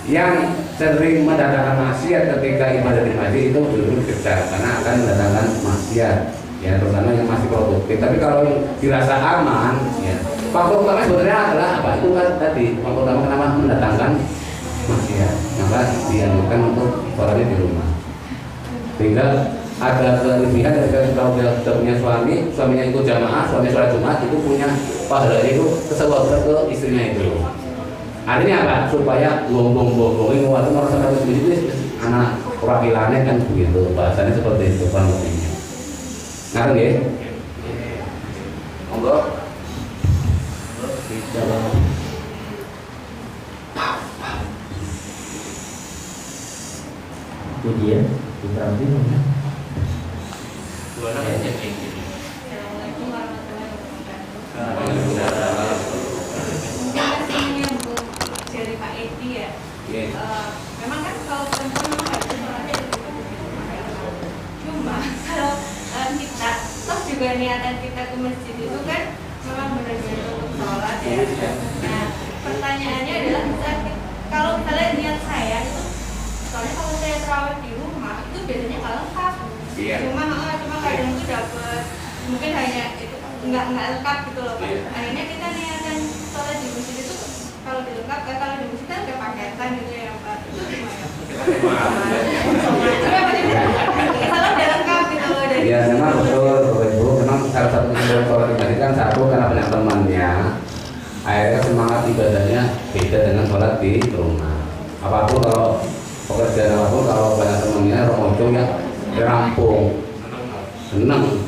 yang sering mendatangkan maksiat ketika ibadah di masjid itu belum besar karena akan mendatangkan maksiat ya terutama yang masih produktif. Tapi kalau dirasa aman ya faktor utama sebenarnya adalah apa? Itu kan tadi faktor utama kenapa mendatangkan maksiat, maka dianjurkan untuk sholatnya di rumah. Sehingga ada kelebihan dari kalau dia sudah punya suaminya ikut jamaah, suami sholat Jumat itu punya pahala itu kesewajan ke istrinya itu. Artinya apa? Supaya bombong-bombongin waktu merasa satu bisnis anak perwakilannya kan begitu, bahasanya seperti itu kan lebihnya. Ngerti ya? Monggo. Itu dia diteranti. Assalamualaikum warahmatullahi wabarakatuh. Dari Pak Edi ya. Memang kan kalau perempuan memang harus sholatnya di rumah. Cuma kalau kita toh juga niatan kita ke masjid itu kan memang benar-benar untuk sholat ya. Nah pertanyaannya adalah kalau misalnya niat saya itu soalnya kalau saya terawih di rumah itu biasanya nggak lengkap. Cuma kadang itu dapat mungkin hanya itu nggak lengkap gitu loh Pak. Akhirnya kita niatan sholat di masjid itu kalau dilengkapkan kalau di masjid kan ada paketan gitu ya Pak. Itu gimana? Kalau udah lengkap gitu loh dari. Ya memang betul Bapak Ibu, memang salah satu kemudian sholat di masjid kan satu karena banyak temannya, akhirnya semangat ibadahnya beda dengan sholat di rumah. Apapun kalau pekerjaan apapun kalau banyak temannya romojo ya rampung seneng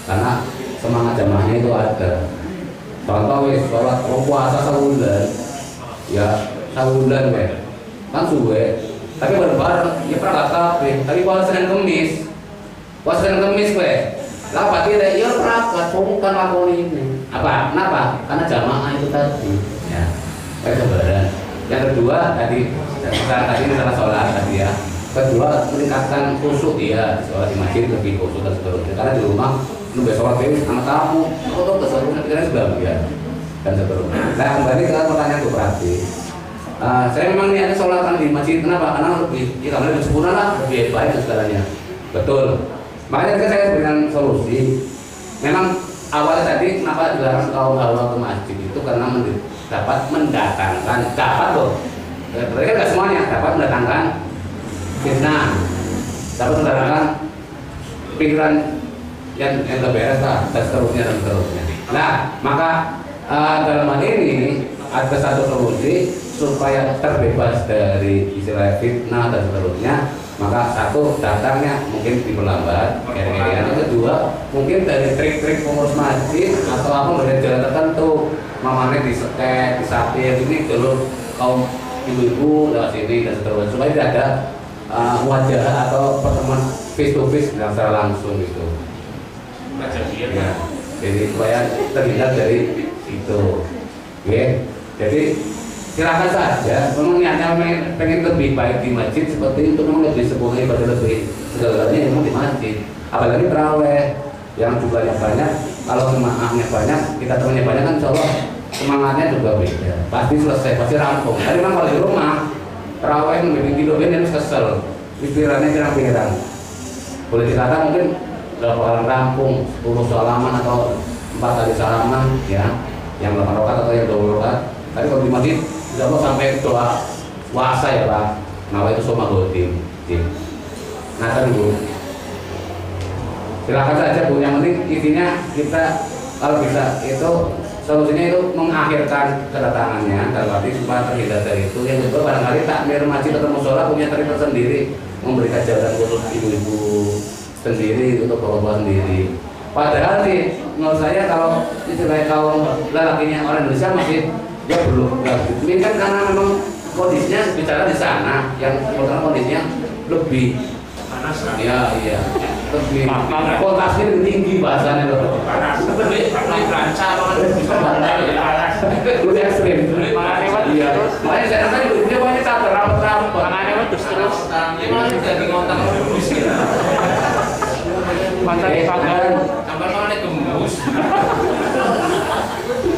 karena semangat jamaahnya itu ada. Contoh wis sholat puasa sebulan ya sebulan kan suwe tapi bareng-bareng ya pernah tapi kalau Senin Kemis Wah Senin Kemis kowe. Lah pati rek yo berangkat sungkan lakoni ini. Apa? Kenapa? Karena jamaah itu tadi. Ya. Kesabaran. Yang kedua tadi masalah sholat tadi ya. Kedua meningkatkan khusyuk ya, sholat di masjid lebih khusyuk dan seterusnya. Karena di rumah lu besok sholat ini sama tamu, untuk keseluruhan pikiran sudah ya dan seterusnya. Nah kembali ke pertanyaan itu berarti. Saya memang niatnya sholat di masjid. Kenapa? Karena lebih, ya karena lebih sempurna lah, lebih baik dan segalanya. Betul. Makanya ketika saya berikan solusi, memang awalnya tadi kenapa dilarang kaum hawa ke masjid itu karena dapat mendatangkan, dapat loh. Berarti nggak semuanya dapat mendatangkan fitnah, dapat mendatangkan pikiran yang nggak beres lah, dan seterusnya. Nah, maka dalam hal ini ada satu solusi supaya terbebas dari istilah fitnah dan seterusnya. Maka satu datangnya mungkin diperlambat, yang kedua mungkin dari trik-trik pengurus masjid atau apa dari jalan tertentu, mamanya disetek, disapir ini dulu kaum ibu-ibu lewat sini dan seterusnya supaya tidak ada wajah atau pertemuan face to face secara langsung gitu. Ya, jadi supaya terhindar dari itu. Oke, jadi silakan saja. Memang niatnya pengen lebih baik di masjid seperti itu, memang lebih sempurna ibadah lebih segalanya memang di masjid. Apalagi terawih yang jumlahnya banyak, kalau jemaahnya banyak, kita temannya banyak kan insya Allah semangatnya juga beda. Pasti selesai, pasti rampung. Tapi memang kalau di rumah terawih membimbing kiloin harus kesel, pikirannya pirang-pirang. Boleh dikata mungkin berapa orang rampung, 10 salaman atau 4 kali salaman, ya, yang 8 rakaat atau yang 20 rakaat. Tapi kalau di masjid insya Allah sampai doa puasa ya Pak. Nawa itu semua gotim. Nah kan Bu, silakan saja Bu. Yang penting intinya kita kalau bisa itu solusinya itu mengakhirkan kedatangannya dalam arti supaya terhindar dari itu. Yang kedua barangkali takmir masjid atau musola punya trik tersendiri, memberikan jalan khusus ibu-ibu sendiri untuk bapak-bapak sendiri. Padahal sih menurut saya kalau istilahnya kaum lelakinya orang Indonesia masih ya belum. Ini kan karena memang kondisinya bicara di sana yang karena kondisinya lebih panas. Ya iya. Lebih kontrasnya lebih tinggi bahasanya loh. Panas. Lebih lancar panas. Lebih ekstrim. Iya. Makanya saya rasa dia banyak catat rapat-rapat. Makanya terus. Dia malah jadi ngotak terus gitu. Pantai pagar, sampai gembus.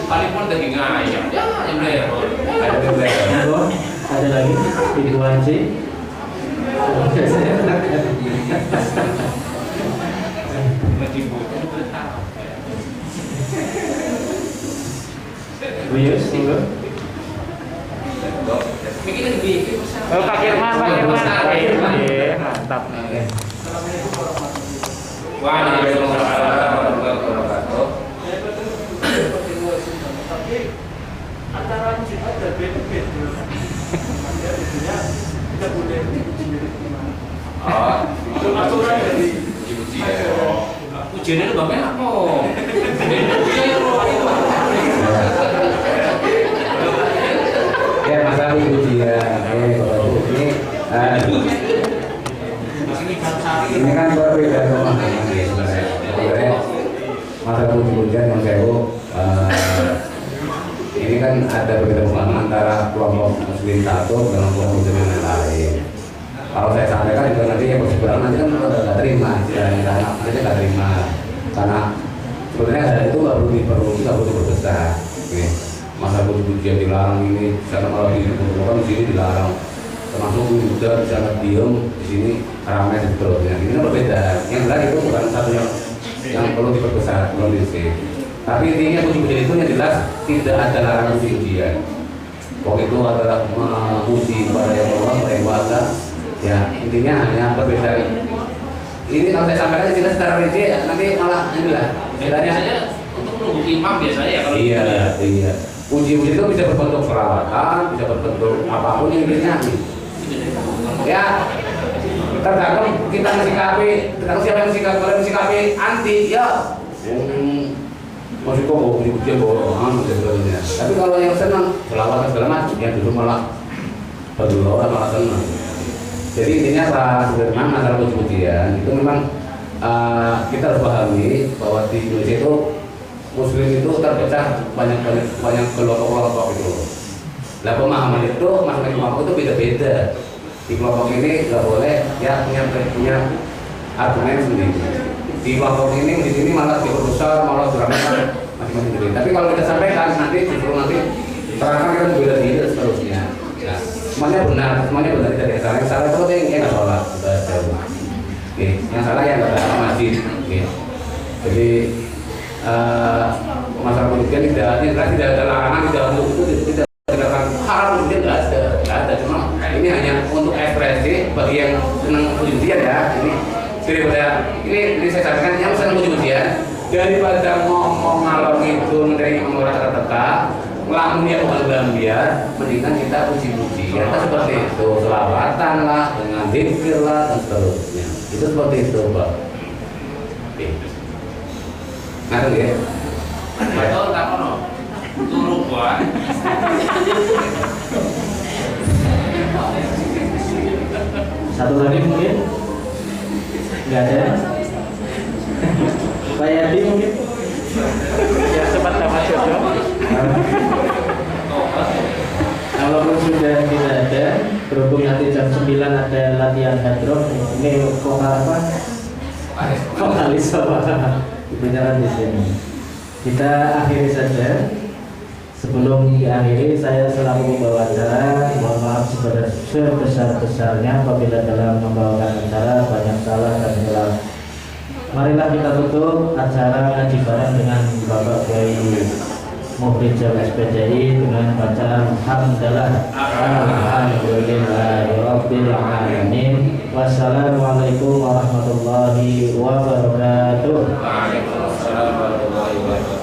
Paling pun daging ayam, ya ayam leher. Ada lagi Ibu Anci. Bu Yus, monggo. Pak Firman. Mantap. Waalaikumsalam warahmatullahi wabarakatuh. Antara jihad dan benefit, kita boleh sendiri gimana? Itu aturan dari ujiannya itu bagaimana apa? Ya masalah ujian, ini kan berbeda pemahaman ya sebenarnya. Masalah ujian yang sewu ini kan ada berbeda pemahaman antara kelompok muslim satu dengan kelompok muslim yang lain. Kalau saya sampaikan juga nanti yang berseberangan nanti kan nggak terima istilahnya, karena nanti nggak terima karena sebenarnya ada itu nggak perlu berbesar. Masa ujian dilarang ini, sana malah di sini dilarang. Termasuk juga di sana diem, di sini ramai dan seterusnya. Ini kan berbeda. Yang jelas itu bukan satu yang perlu diperbesar, perlu disini. Tapi intinya ujian itu yang jelas tidak ada larangan ujian. Pokok itu adalah menguji kepada yang Allah, kepada yang kuasa. Ya intinya hanya berbeda. Ini kalau saya sampaikan jelas secara rinci ya, nanti malah inilah. Biasanya untuk menunggu imam biasanya ya kalau iya. Uji-uji itu bisa berbentuk perawatan, bisa berbentuk apapun intinya. Ya tergantung kita mensikapi, tergantung siapa yang mensikapi anti ya masih kok mau ujian bohongan dan sebagainya. Tapi kalau yang senang selawat segala macam yang dulu malah berdoa malah senang. Jadi intinya Pak Sudirman masalah ujian itu memang kita harus pahami bahwa di Indonesia itu Muslim itu terpecah banyak kelompok-kelompok itu. Nah pemahaman itu masing-masing kelompok itu beda-beda. Di kelompok ini nggak boleh ya punya argumen sendiri. Di kelompok ini di sini malah diurusan malah diramekan masing-masing sendiri. Tapi kalau kita sampaikan nanti terangkan kita beda diri dan seterusnya. Nah, semuanya benar tidak ada yang salah itu yang nggak sholat jauh. Oke, yang salah yang nggak ada masjid. Oke. Jadi masalah pendidikan tidak ada larangan tidak untuk itu tidak haram itu nggak ada cuma ini hanya untuk ekspresi bagi yang senang ujian ya daripada ini saya sampaikan yang senang ujian daripada ngomong ngalor itu dari orang terteka ngelamun yang biar mendingan kita puji-puji ya seperti itu selawatan lah dengan zikir lah dan seterusnya itu seperti itu Pak. Ngaruh ya? Betul tak ono. Turu buat. Satu lagi mungkin? Nggak ada? Pak Yadi mungkin? Ya sempat dapat jodoh. Kalau sudah tidak ada, berhubung nanti jam 9 ada latihan hadroh, ini vokal apa? Vokalis apa? Bicara di sini. Kita akhiri saja. Sebelum diakhiri, saya selaku pembawa acara mohon maaf sebesar-besarnya apabila dalam membawakan acara banyak salah dan hilang. Marilah kita tutup acara ngaji bareng dengan Bapak Kiai Muhrijal SPDI dengan bacaan hamdalah alhamdulillahirabbil alamin. Wassalamualaikum warahmatullahi wabarakatuh. Waalaikumsalam warahmatullahi wabarakatuh.